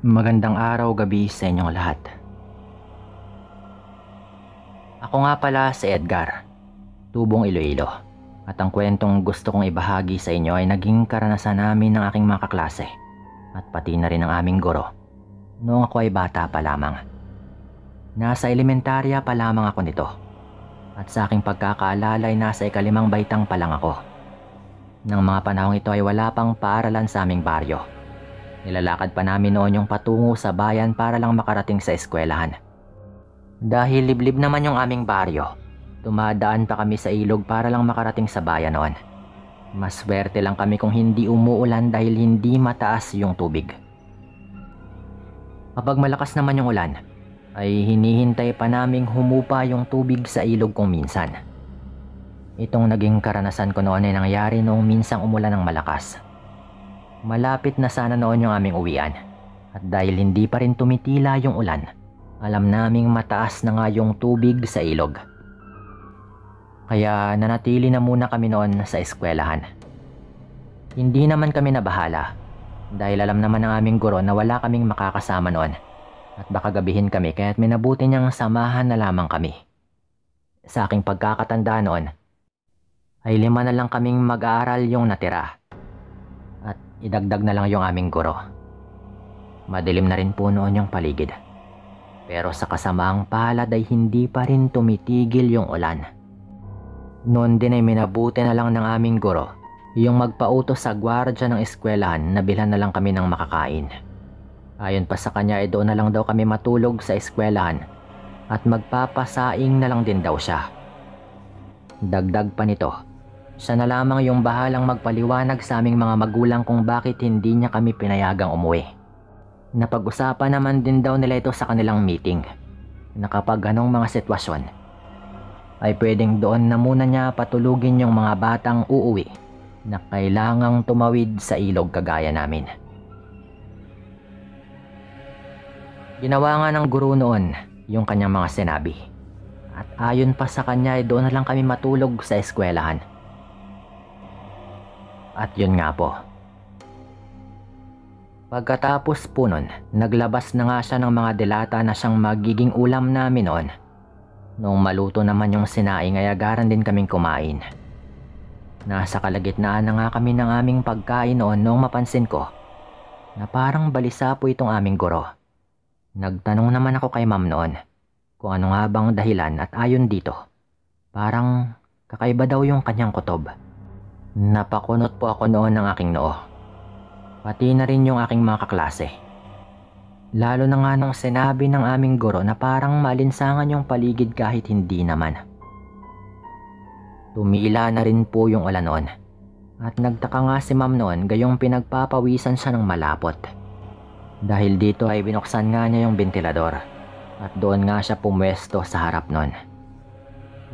Magandang araw, gabi sa inyong lahat. Ako nga pala si Edgar, tubong Iloilo. At ang kwentong gusto kong ibahagi sa inyo ay naging karanasan namin ng aking mga kaklase at pati na rin ng aming guro noong ako ay bata pa lamang. Nasa elementarya pa lamang ako nito at sa aking pagkakaalala ay nasa ikalimang baitang pa lang ako. Nang mga panahong ito ay wala pang paaralan sa aming baryo. Nilalakad pa namin noon yung patungo sa bayan para lang makarating sa eskwelahan. Dahil liblib naman yung aming baryo, dumadaan pa kami sa ilog para lang makarating sa bayan noon. Mas swerte lang kami kung hindi umuulan dahil hindi mataas yung tubig. Kapag malakas naman yung ulan, ay hinihintay pa naming humupa yung tubig sa ilog kung minsan. Itong naging karanasan ko noon ay nangyari noong minsang umulan ng malakas. Malapit na sana noon yung aming uwian at dahil hindi pa rin tumitila yung ulan, alam naming mataas na nga yung tubig sa ilog. Kaya nanatili na muna kami noon sa eskwelahan. Hindi naman kami nabahala dahil alam naman ng aming guro na wala kaming makakasama noon at baka gabihin kami kaya't minabuti niyang samahan na lamang kami. Sa aking pagkakatanda noon ay 5 na lang kaming mag-aaral yung natira. Idagdag na lang yung aming guro. Madilim na rin po noon yung paligid. Pero sa kasamaang palad ay hindi pa rin tumitigil yung ulan. Noon din ay minabuti na lang ng aming guro yung magpautos sa gwardya ng eskwelahan na bilhan na lang kami ng makakain. Ayon pa sa kanya ay doon na lang daw kami matulog sa eskwelahan at magpapasaing na lang din daw siya. Dagdag pa nito, siya na lamang yung bahalang magpaliwanag sa aming mga magulang kung bakit hindi niya kami pinayagang umuwi. Napag-usapan naman din daw nila ito sa kanilang meeting na kapag ganong mga sitwasyon ay pwedeng doon na muna niya patulugin yung mga batang uuwi na kailangang tumawid sa ilog kagaya namin. Ginawa nga ng guro noon yung kanyang mga sinabi at ayon pa sa kanya ay doon na lang kami matulog sa eskwelahan. At yun nga po. Pagkatapos po nun, naglabas na nga siya ng mga delata na siyang magiging ulam namin noon. Noong maluto naman yung sinaing ay agaran din kaming kumain. Nasa kalagitnaan na nga kami ng aming pagkain noon noong mapansin ko na parang balisa po itong aming guro. Nagtanong naman ako kay ma'am noon kung ano nga bang dahilan at ayon dito, parang kakaiba daw yung kanyang kutob. Napakunot po ako noon ng aking noo. Pati na rin yung aking mga kaklase. Lalo na nga nung sinabi ng aming guro na parang malinsangan yung paligid kahit hindi naman. Tumila na rin po yung ulan noon. At nagtaka nga si ma'am noon gayong pinagpapawisan siya ng malapot. Dahil dito ay binuksan nga niya yung ventilador. At doon nga siya pumwesto sa harap noon.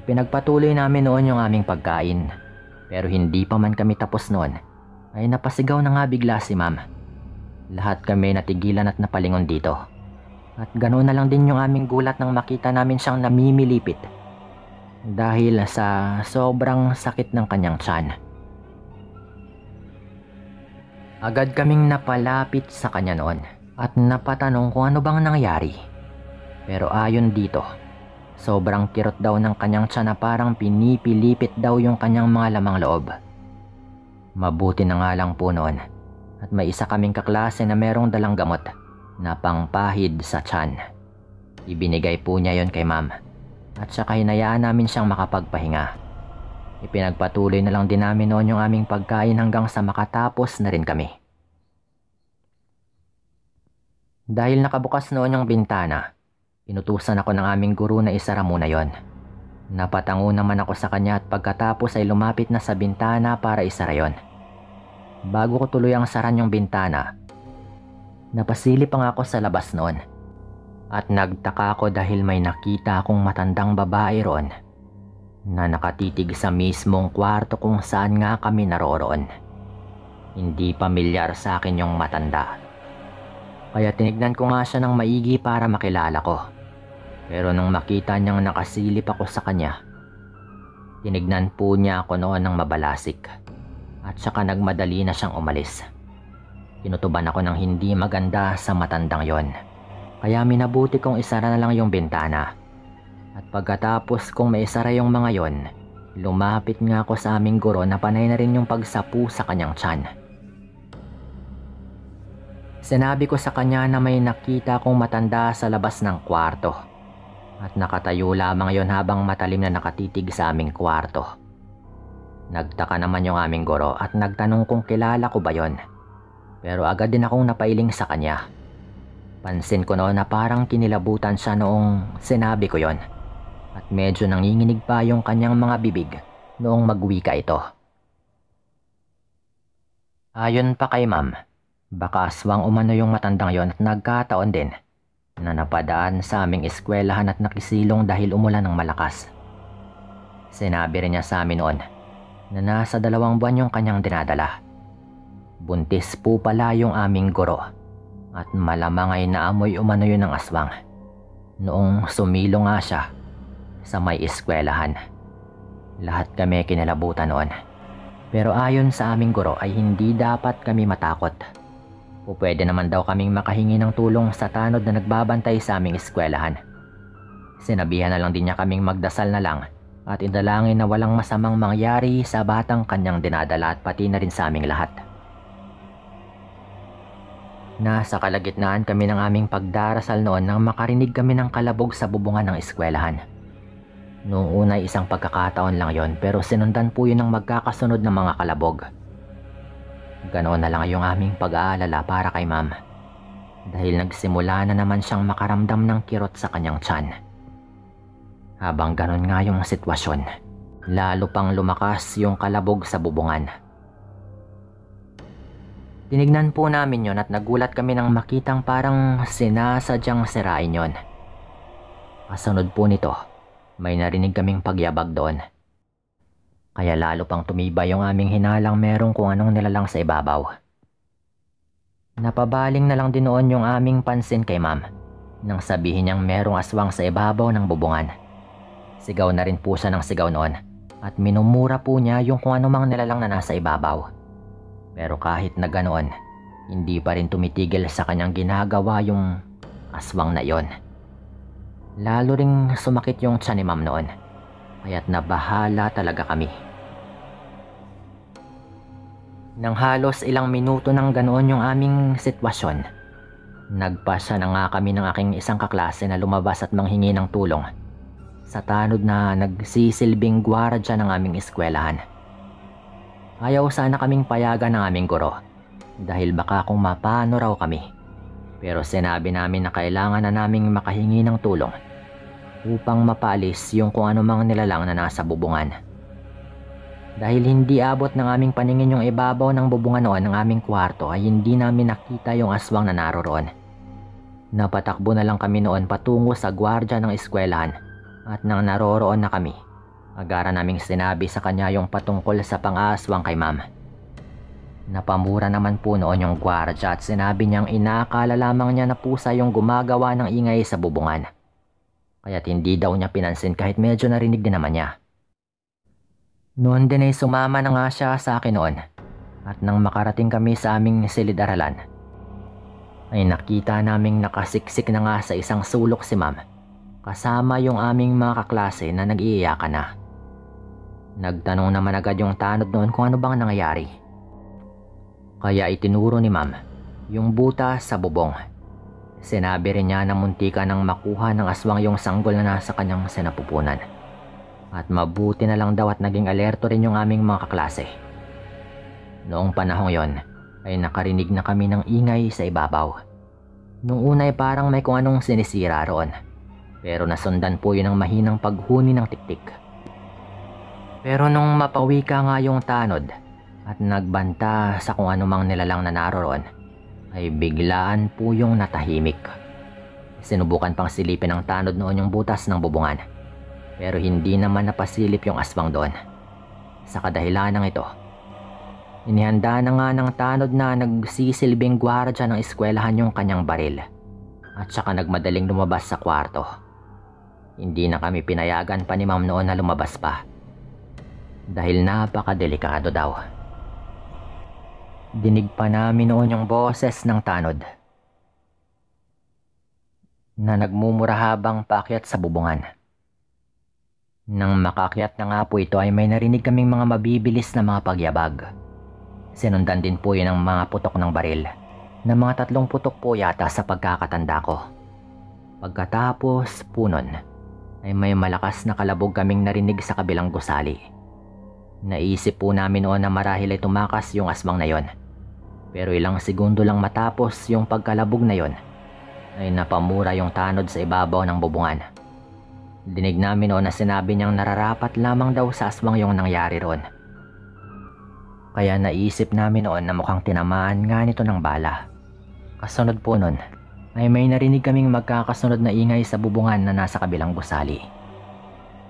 Ipinagpatuloy namin noon yung aming pagkain. Pero hindi pa man kami tapos noon, ay napasigaw na nga bigla si ma'am. Lahat kami natigilan at napalingon dito. At ganoon na lang din yung aming gulat nang makita namin siyang namimilipit. Dahil sa sobrang sakit ng kanyang tiyan. Agad kaming napalapit sa kanya noon at napatanong kung ano bang nangyari. Pero ayon dito, sobrang kirot daw ng kanyang tiyan na parang pinipilipit daw yung kanyang mga lamang loob. Mabuti na nga lang po noon at may isa kaming kaklase na merong dalang gamot na pangpahid sa tiyan. Ibinigay po niya yon kay ma'am at saka hinayaan namin siyang makapagpahinga. Ipinagpatuloy na lang din namin noon yung aming pagkain hanggang sa makatapos na rin kami. Dahil nakabukas noon yung bintana, inutusan ako ng aming guro na isara muna yon. Napatango naman ako sa kanya at pagkatapos ay lumapit na sa bintana para isara yon. Bago ko tuluyang saran yung bintana, napasilip pa nga ako sa labas noon. At nagtaka ako dahil may nakita akong matandang babae roon na nakatitig sa mismong kwarto kung saan nga kami naroroon. Hindi pamilyar sa akin yung matanda. Kaya tinignan ko nga siya ng maigi para makilala ko. Pero nung makita niyang nakasilip ako sa kanya, tinignan po niya ako noon ng mabalasik at saka nagmadali na siyang umalis. Kinutuban ako ng hindi maganda sa matandang yon. Kaya minabuti kong isara na lang yung bintana. At pagkatapos kong maisara yung mga yon, lumapit nga ako sa aming guro na panay na rin yung pagsapu sa kanyang tiyan. Sinabi ko sa kanya na may nakita kong matanda sa labas ng kwarto. At nakatayo lamang yon habang matalim na nakatitig sa aming kwarto. Nagtaka naman yung aming guro at nagtanong kung kilala ko ba yon. Pero agad din akong napailing sa kanya. Pansin ko noon na parang kinilabutan siya noong sinabi ko yon. At medyo nanginginig pa yung kanyang mga bibig noong magwika ito. Ayon pa kay ma'am, baka aswang umano yung matandang yon at nagkataon din na napadaan sa aming eskwelahan at nakisilong dahil umulan ng malakas. Sinabi rin niya sa amin noon na nasa 2 buwan yung kanyang dinadala. Buntis po pala yung aming guro at malamang ay naamoy umano yun ng aswang noong sumilo nga siya sa may eskwelahan. Lahat kami kinilabutan noon. Pero ayon sa aming guro ay hindi dapat kami matakot. Pwede naman daw kaming makahingi ng tulong sa tanod na nagbabantay sa aming eskwelahan. Sinabihan na lang din niya kaming magdasal na lang at idalangin na walang masamang mangyari sa batang kanyang dinadala at pati na rin sa aming lahat. Nasa kalagitnaan kami ng aming pagdarasal noon nang makarinig kami ng kalabog sa bubungan ng eskwelahan. Noong una isang pagkakataon lang yon pero sinundan po yun ng magkakasunod na mga kalabog. Ganoon na lang yung aming pag-aalala para kay ma'am. Dahil nagsimula na naman siyang makaramdam ng kirot sa kanyang tiyan. Habang ganon nga yung sitwasyon, lalo pang lumakas yung kalabog sa bubungan. Tinignan po namin yon at nagulat kami nang makitang parang sinasadyang sirain yon. Kasunod po nito, may narinig kaming pagyabag doon. Kaya lalo pang tumibay yung aming hinalang merong kung anong nilalang sa ibabaw. Napabaling na lang din noon yung aming pansin kay ma'am nang sabihin niyang merong aswang sa ibabaw ng bubungan. Sigaw na rin po siya ng sigaw noon at minumura po niya yung kung anumang nilalang na nasa ibabaw. Pero kahit na ganoon, hindi pa rin tumitigil sa kanyang ginagawa yung aswang na yon. Lalo ring sumakit yung tiyan ni ma'am noon, kaya't nabahala talaga kami. Nang halos ilang minuto nang ganoon yung aming sitwasyon, nagpasya na nga kami ng aking isang kaklase na lumabas at manghingi ng tulong sa tanod na nagsisilbing gwardiya ng aming eskwelahan. Ayaw sana kaming payagan ng aming guro dahil baka kung mapano raw kami. Pero sinabi namin na kailangan na naming makahingi ng tulong upang mapalis yung kung anumang nilalang na nasa bubungan. Dahil hindi abot ng aming paningin yung ibabaw ng bubungan noon ng aming kwarto ay hindi namin nakita yung aswang na naroroon. Napatakbo na lang kami noon patungo sa gwardiya ng eskwelahan at nang naroroon na kami, agara naming sinabi sa kanya yung patungkol sa pang-aswang kay ma'am. Napamura naman po noon yung gwardiya at sinabi niyang inaakala lamang niya na pusa yung gumagawa ng ingay sa bubungan. Kaya't hindi daw niya pinansin kahit medyo narinig din naman niya. Noon din ay sumama na nga siya sa akin noon at nang makarating kami sa aming silid-aralan ay nakita naming nakasiksik na nga sa isang sulok si ma'am kasama yung aming mga kaklase na nag-iiyakan na. Nagtanong naman agad yung tanod noon kung ano bang nangyayari. Kaya itinuro ni ma'am yung butas sa bubong. Sinabi rin niya na muntika nang makuha ng aswang yung sanggol na nasa kanyang sinapupunan. At mabuti na lang daw at naging alerto rin yung aming mga kaklase. Noong panahong yon ay nakarinig na kami ng ingay sa ibabaw. Noong una ay parang may kung anong sinisira roon. Pero nasundan po yun ng mahinang paghuni ng tiktik. Pero nung mapawika nga yung tanod at nagbanta sa kung anumang nilalang na naroroon, ay biglaan po yung natahimik. Sinubukan pang silipin ng tanod noon yung butas ng bubungan. Pero hindi naman napasilip yung aswang doon. Sa kadahilanang ito, inihanda na nga ng tanod na nagsisilbing gwardiya ng eskwelahan yung kanyang baril. At saka nagmadaling lumabas sa kwarto. Hindi na kami pinayagan pa ni ma'am noon na lumabas pa. Dahil napakadelikado daw. Dinig pa namin noon yung boses ng tanod na nagmumura habang paakyat sa bubungan. Nang makakyat na nga po ito ay may narinig kaming mga mabibilis na mga pagyabag. Sinundan din po yun ng mga putok ng baril, na mga 3 putok po yata sa pagkakatanda ko. Pagkatapos po nun, ay may malakas na kalabog kaming narinig sa kabilang gusali. Naisip po namin noon na marahil ay tumakas yung aswang na yon. Pero ilang segundo lang matapos yung pagkalabog na yon, ay napamura yung tanod sa ibabaw ng bubungan. Dinig namin noon na sinabi niyang nararapat lamang daw sa aswang yung nangyari ron. Kaya naisip namin noon na mukhang tinamaan nga nito ng bala. Kasunod po nun, ay may narinig kaming magkakasunod na ingay sa bubungan na nasa kabilang gusali.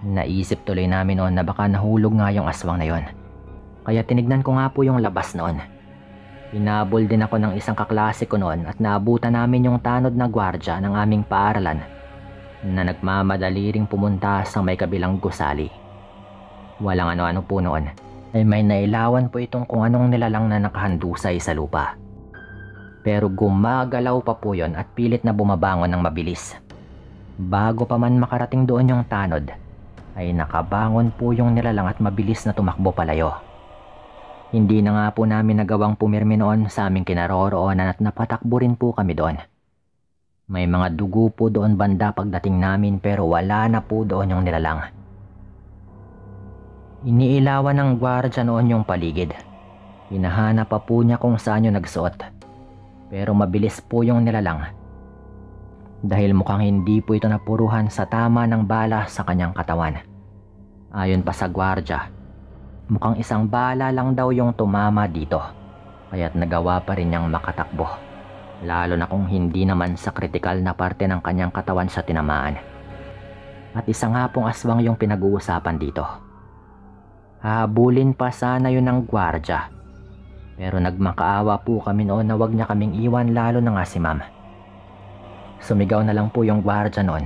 Naisip tuloy namin noon na baka nahulog nga yung aswang na yon. Kaya tinignan ko nga po yung labas noon. Hinabol din ako ng isang kaklase ko noon at naabutan namin yung tanod na gwardya ng aming paaralan na nagmamadali ring pumunta sa may kabilang gusali. Walang ano-ano po noon, ay may nailawan po itong kung anong nilalang na nakahandusay sa lupa. Pero gumagalaw pa po yon at pilit na bumabangon ng mabilis. Bago pa man makarating doon yung tanod, ay nakabangon po yung nilalang at mabilis na tumakbo palayo. Hindi na nga po namin nagawang pumirmi noon sa aming kinaroroonan at napatakbo rin po kami doon. May mga dugo po doon banda pagdating namin pero wala na po doon yung nilalang. Iniilawan ng gwardya noon yung paligid. Hinahanap pa po niya kung saan yung nagsuot. Pero mabilis po yung nilalang. Dahil mukhang hindi po ito napuruhan sa tama ng bala sa kanyang katawan. Ayon pa sa gwardya, mukhang isang bala lang daw yung tumama dito. Kaya't nagawa pa rin niyang makatakbo. Lalo na kung hindi naman sa kritikal na parte ng kanyang katawan sa tinamaan. At isa nga pong aswang yung pinag-uusapan dito. Habulin pa sana yun ng gwardya. Pero nagmakaawa po kami noon na wag niya kaming iwan, lalo na nga si ma'am. Sumigaw na lang po yung gwardya noon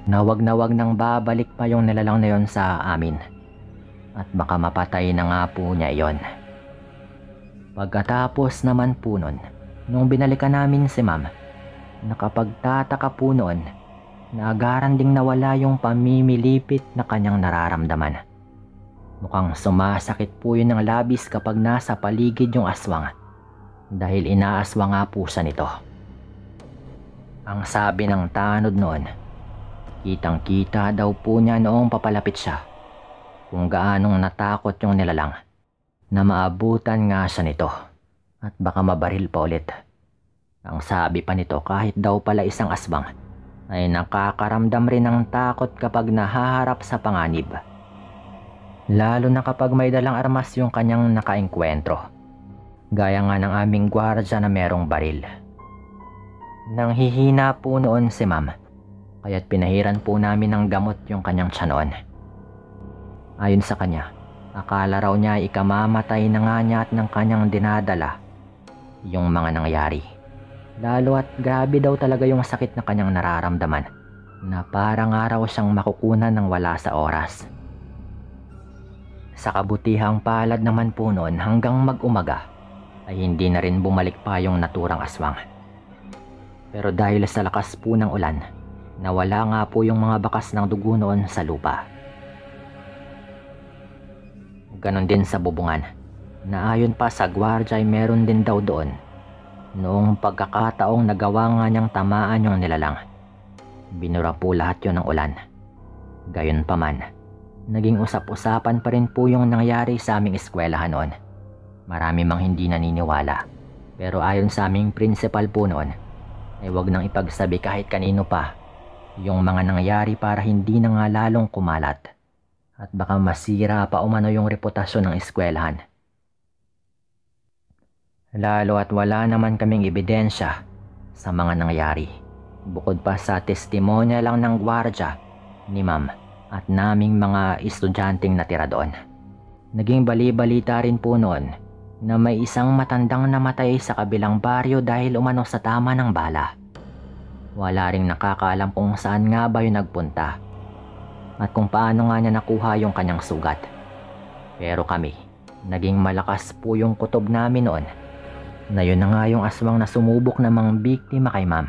na wag nang babalik pa yung nilalang na yon sa amin. At baka mapatay na nga po niya yon. Pagkatapos naman po nun, nung binalikan namin si ma'am, nakapagtataka po noon na agaran ding nawala yung pamimilipit na kanyang nararamdaman. Mukhang sumasakit po yun ng labis kapag nasa paligid yung aswang dahil inaaswang nga po siya nito. Ang sabi ng tanod noon, kitang-kita daw po niya noong papalapit siya kung gaanong natakot yung nilalang na maabutan nga siya nito at baka mabaril pa ulit. Ang sabi pa nito, kahit daw pala isang aswang ay nakakaramdam rin ng takot kapag nahaharap sa panganib. Lalo na kapag may dalang armas yung kanyang nakaengkwentro. Gaya nga ng aming gwardya na merong baril. Nang hihina po noon si ma'am, kaya't pinahiran po namin ng gamot yung kanyang tiyan. Ayon sa kanya, akala raw niya ikamamatay na nga niya at ng kanyang dinadala yung mga nangyari. Lalo at grabe daw talaga yung sakit na kanyang nararamdaman na parang araw siyang makukunan ng wala sa oras. Sa kabutihang palad naman po noon hanggang mag-umaga ay hindi na rin bumalik pa yung naturang aswang. Pero dahil sa lakas po ng ulan, nawala nga po yung mga bakas ng dugo noon sa lupa. Ganon din sa bubungan, na ayon pa sa gwardya ay meron din daw doon. Noong pagkakataong nagawa nga niyang tamaan yung nilalang, binura po lahat yun ng ulan. Gayon pa man, naging usap-usapan pa rin po yung nangyari sa aming eskwelahan noon. Marami mang hindi naniniwala, pero ayon sa aming principal po noon, ay wag nang ipagsabi kahit kanino pa yung mga nangyari para hindi na nga lalong kumalat at baka masira pa umano yung reputasyon ng eskwelahan. Lalo at wala naman kaming ebidensya sa mga nangyari, bukod pa sa testimonya lang ng gwardya, ni ma'am at naming mga estudyanteng natira doon. Naging bali-balita rin po noon na may isang matandang namatay sa kabilang baryo dahil umano sa tama ng bala. Wala ring nakakaalam kung saan nga ba yun nagpunta at kung paano nga niya nakuha yung kanyang sugat. Pero kami, naging malakas po yung kutob namin noon Na yun na nga yung aswang na sumubok namang biktima kay ma'am,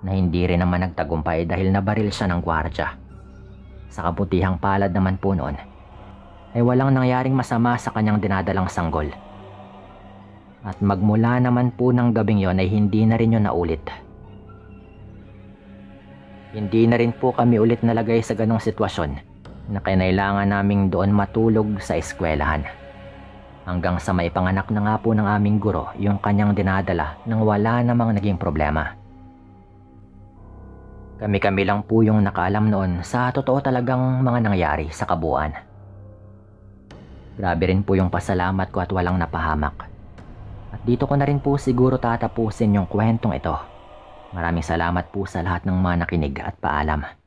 na hindi rin naman nagtagumpay dahil nabaril siya ng gwardya. Sa kabutihang palad naman po noon, ay walang nangyaring masama sa kanyang dinadalang sanggol. At magmula naman po ng gabing yon ay hindi na rin yun naulit. Hindi na rin po kami ulit nalagay sa ganong sitwasyon na kinailangan naming doon matulog sa eskwelahan. Hanggang sa maipanganak na nga po ng aming guro yung kanyang dinadala nang wala namang naging problema. Kami-kami lang po yung nakaalam noon sa totoo talagang mga nangyari sa kabuuan. Grabe rin po yung pasalamat ko at walang napahamak. At dito ko na rin po siguro tatapusin yung kwentong ito. Maraming salamat po sa lahat ng mga nakinig at paalam.